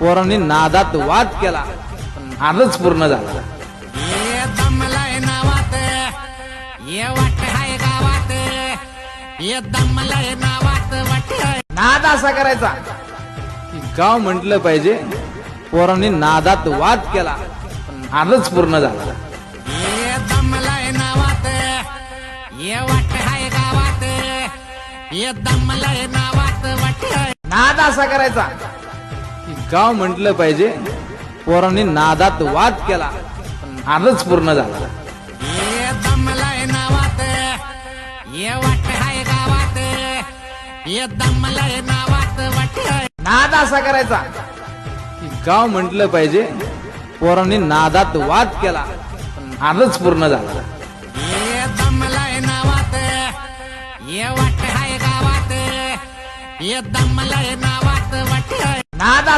पोरांनी नादात वाद केला पण नादच पूर्ण झाला. ये दमलाय नावात ये वाट हाय गावात ये दमलाय नावात वाट नाद असा करायचा की गाव म्हटलं पाहिजे पोरांनी नादात वाद केला पण नादच पूर्ण झाला. ये दमलाय नावात ये वाट हाय गावात ये दमलाय नावात वाट नाद असा करायचा की गाव म्हटलं पाहिजे पोरांनी नादात वाद केला पण नादच पूर्ण झाला. ये दमलाय नावात ये वाट हाय गावात ये दमलाय नावात वाट नाद असा करायचा की गाव म्हटलं पाहिजे पोरांनी नादात वाद केला पण नादच पूर्ण झाला. ये दमलाय नावात ये वाट हाय गावात ये दमलाय नावात वाट नाद